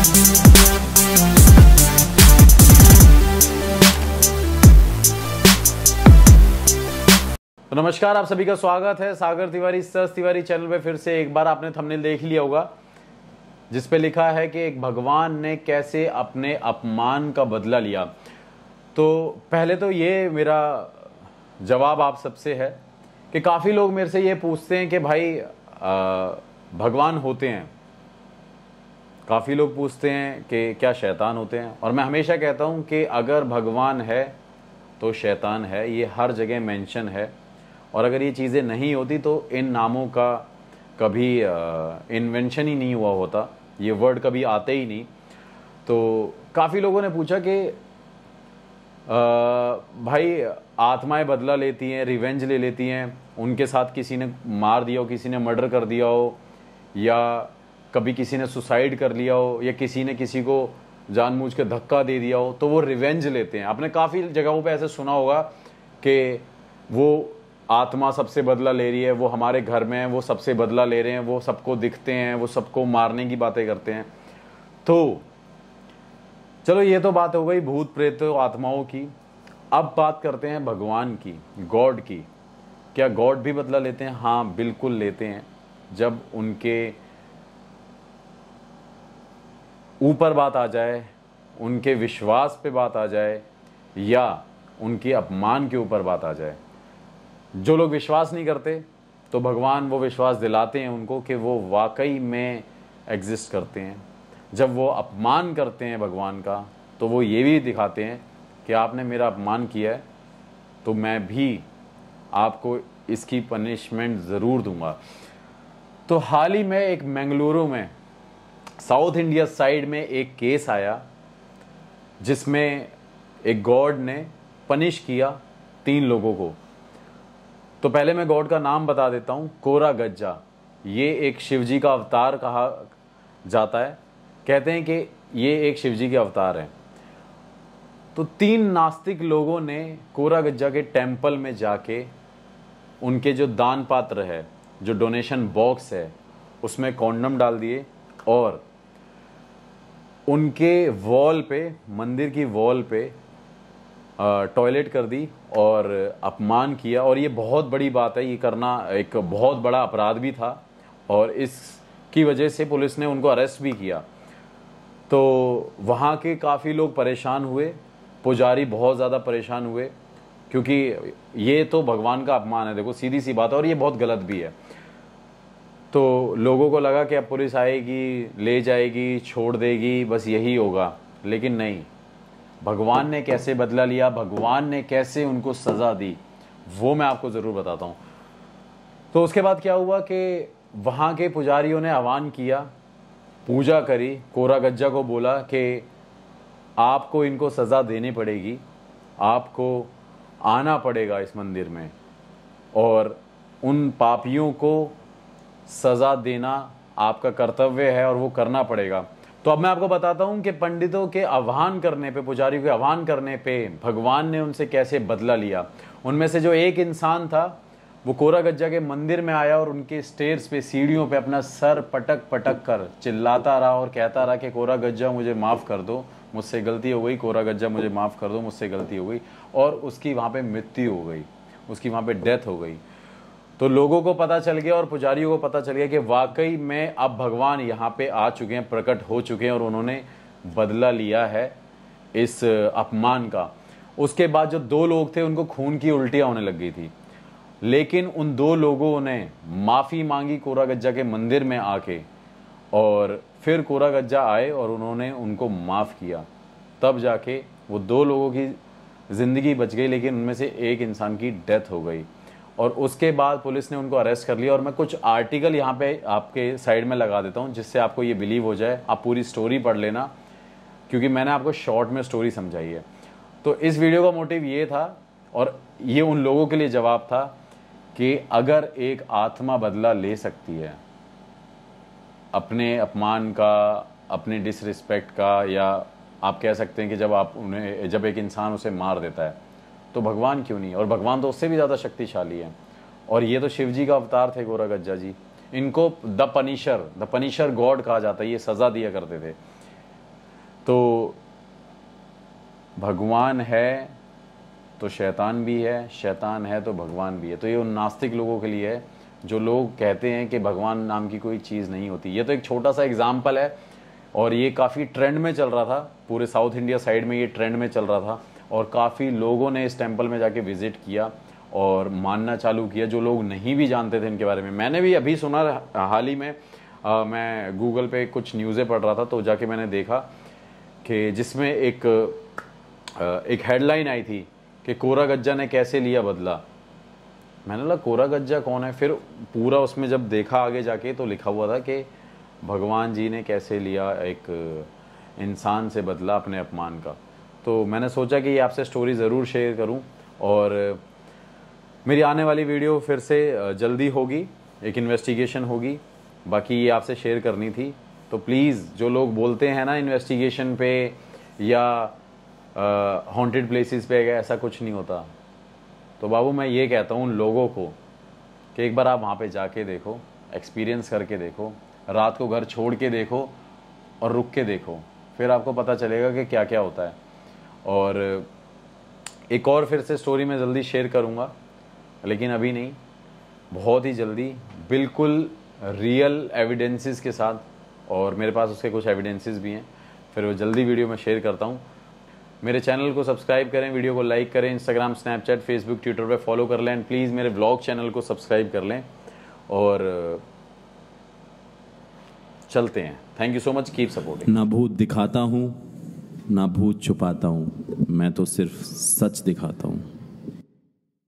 तो नमस्कार, आप सभी का स्वागत है सागर तिवारी सर्च तिवारी चैनल पे। फिर से एक बार आपने थंबनेल देख लिया होगा जिस पे लिखा है कि एक भगवान ने कैसे अपने अपमान का बदला लिया। तो पहले तो ये मेरा जवाब आप सबसे है कि काफ़ी लोग मेरे से ये पूछते हैं कि भाई भगवान होते हैं। काफ़ी लोग पूछते हैं कि क्या शैतान होते हैं, और मैं हमेशा कहता हूँ कि अगर भगवान है तो शैतान है, ये हर जगह मेंशन है। और अगर ये चीज़ें नहीं होती तो इन नामों का कभी इन्वेंशन ही नहीं हुआ होता, ये वर्ड कभी आते ही नहीं। तो काफ़ी लोगों ने पूछा कि भाई आत्माएं बदला लेती हैं, रिवेंज ले लेती हैं, उनके साथ किसी ने मार दिया हो, किसी ने मर्डर कर दिया हो, या कभी किसी ने सुसाइड कर लिया हो, या किसी ने किसी को जानबूझ के धक्का दे दिया हो, तो वो रिवेंज लेते हैं। आपने काफ़ी जगहों पे ऐसे सुना होगा कि वो आत्मा सबसे बदला ले रही है, वो हमारे घर में है, वो सबसे बदला ले रहे हैं, वो सबको दिखते हैं, वो सबको मारने की बातें करते हैं। तो चलो ये तो बात हो गई भूत प्रेत आत्माओं की। अब बात करते हैं भगवान की, गॉड की। क्या गॉड भी बदला लेते हैं? हाँ, बिल्कुल लेते हैं। जब उनके ऊपर बात आ जाए, उनके विश्वास पे बात आ जाए, या उनके अपमान के ऊपर बात आ जाए। जो लोग विश्वास नहीं करते तो भगवान वो विश्वास दिलाते हैं उनको कि वो वाकई में एग्जिस्ट करते हैं। जब वो अपमान करते हैं भगवान का तो वो ये भी दिखाते हैं कि आपने मेरा अपमान किया है तो मैं भी आपको इसकी पनिशमेंट ज़रूर दूंगा। तो हाल ही में एक मंगलुरु में साउथ इंडिया साइड में एक केस आया जिसमें एक गॉड ने पनिश किया 3 लोगों को। तो पहले मैं गॉड का नाम बता देता हूँ, कोरा गज्जा। ये एक शिवजी का अवतार कहा जाता है। कहते हैं कि ये एक शिवजी के अवतार हैं। तो 3 नास्तिक लोगों ने कोरा गज्जा के टेम्पल में जाके उनके जो दान पात्र है, जो डोनेशन बॉक्स है, उसमें कॉन्डम डाल दिए और उनके वॉल पे, मंदिर की वॉल पे टॉयलेट कर दी और अपमान किया। और ये बहुत बड़ी बात है, ये करना एक बहुत बड़ा अपराध भी था और इसकी वजह से पुलिस ने उनको अरेस्ट भी किया। तो वहाँ के काफ़ी लोग परेशान हुए, पुजारी बहुत ज़्यादा परेशान हुए, क्योंकि ये तो भगवान का अपमान है। देखो सीधी सी बात है, और ये बहुत गलत भी है। तो लोगों को लगा कि अब पुलिस आएगी, ले जाएगी, छोड़ देगी, बस यही होगा। लेकिन नहीं, भगवान ने कैसे बदला लिया, भगवान ने कैसे उनको सज़ा दी, वो मैं आपको ज़रूर बताता हूँ। तो उसके बाद क्या हुआ कि वहाँ के पुजारियों ने आह्वान किया, पूजा करी, कोरा गज्जा को बोला कि आपको इनको सज़ा देनी पड़ेगी, आपको आना पड़ेगा इस मंदिर में और उन पापियों को सज़ा देना आपका कर्तव्य है और वो करना पड़ेगा। तो अब मैं आपको बताता हूं कि पंडितों के आह्वान करने पे, पुजारियों के आह्वान करने पे भगवान ने उनसे कैसे बदला लिया। उनमें से जो एक इंसान था वो कोरा गज्जा के मंदिर में आया और उनके स्टेयर्स पे, सीढ़ियों पे अपना सर पटक पटक कर चिल्लाता रहा और कहता रहा कि कोरा गज्जा मुझे माफ़ कर दो, मुझसे गलती हो गई, कोरा गज्जा मुझे माफ़ कर दो, मुझसे गलती हो गई। और उसकी वहाँ पे मृत्यु हो गई, उसकी वहाँ पे डेथ हो गई। तो लोगों को पता चल गया और पुजारियों को पता चल गया कि वाकई में अब भगवान यहाँ पे आ चुके हैं, प्रकट हो चुके हैं और उन्होंने बदला लिया है इस अपमान का। उसके बाद जो 2 लोग थे उनको खून की उल्टियाँ होने लग गई थी, लेकिन उन 2 लोगों ने माफ़ी मांगी कोरा गज्जा के मंदिर में आके, और फिर कोरा गज्जा आए और उन्होंने उनको माफ़ किया। तब जाके वो 2 लोगों की ज़िंदगी बच गई, लेकिन उनमें से एक इंसान की डेथ हो गई। और उसके बाद पुलिस ने उनको अरेस्ट कर लिया। और मैं कुछ आर्टिकल यहाँ पे आपके साइड में लगा देता हूँ जिससे आपको ये बिलीव हो जाए। आप पूरी स्टोरी पढ़ लेना, क्योंकि मैंने आपको शॉर्ट में स्टोरी समझाई है। तो इस वीडियो का मोटिव ये था, और ये उन लोगों के लिए जवाब था कि अगर एक आत्मा बदला ले सकती है अपने अपमान का, अपने डिसरिस्पेक्ट का, या आप कह सकते हैं कि जब एक इंसान उसे मार देता है तो भगवान क्यों नहीं। और भगवान तो उससे भी ज़्यादा शक्तिशाली है। और ये तो शिव जी का अवतार थे कोरा गज्जा जी। इनको द पनिशर गॉड कहा जाता है। ये सज़ा दिया करते थे। तो भगवान है तो शैतान भी है, शैतान है तो भगवान भी है। तो ये उन नास्तिक लोगों के लिए है जो लोग कहते हैं कि भगवान नाम की कोई चीज़ नहीं होती। ये तो एक छोटा सा एग्जाम्पल है और ये काफ़ी ट्रेंड में चल रहा था, पूरे साउथ इंडिया साइड में ये ट्रेंड में चल रहा था और काफ़ी लोगों ने इस टेम्पल में जाके विज़िट किया और मानना चालू किया, जो लोग नहीं भी जानते थे इनके बारे में। मैंने भी अभी सुना हाल ही में, मैं गूगल पे कुछ न्यूज़ें पढ़ रहा था तो जाके मैंने देखा कि जिसमें एक हेडलाइन आई थी कि कोरा गज्जा ने कैसे लिया बदला। मैंने लगा कोरा गज्जा कौन है, फिर पूरा उसमें जब देखा आगे जाके तो लिखा हुआ था कि भगवान जी ने कैसे लिया एक इंसान से बदला अपने अपमान का। तो मैंने सोचा कि ये आपसे स्टोरी ज़रूर शेयर करूं और मेरी आने वाली वीडियो फिर से जल्दी होगी, एक इन्वेस्टिगेशन होगी, बाकी ये आपसे शेयर करनी थी। तो प्लीज़ जो लोग बोलते हैं ना इन्वेस्टिगेशन पे या हॉन्टेड प्लेसेस पे, ऐसा कुछ नहीं होता। तो बाबू मैं ये कहता हूँ उन लोगों को कि एक बार आप वहाँ पे जाके देखो, एक्सपीरियंस करके देखो, रात को घर छोड़ के देखो और रुक के देखो, फिर आपको पता चलेगा कि क्या क्या होता है। और एक और फिर से स्टोरी मैं जल्दी शेयर करूँगा, लेकिन अभी नहीं, बहुत ही जल्दी, बिल्कुल रियल एविडेंसेस के साथ, और मेरे पास उसके कुछ एविडेंसेस भी हैं, फिर वो जल्दी वीडियो में शेयर करता हूँ। मेरे चैनल को सब्सक्राइब करें, वीडियो को लाइक करें, इंस्टाग्राम, स्नैपचैट, फेसबुक, ट्विटर पे फॉलो कर लें एंड प्लीज़ मेरे व्लॉग चैनल को सब्सक्राइब कर लें और चलते हैं। Thank you so much, keep supporting. ना भूत दिखाता हूँ ना भूत छुपाता हूँ, मैं तो सिर्फ सच दिखाता हूँ।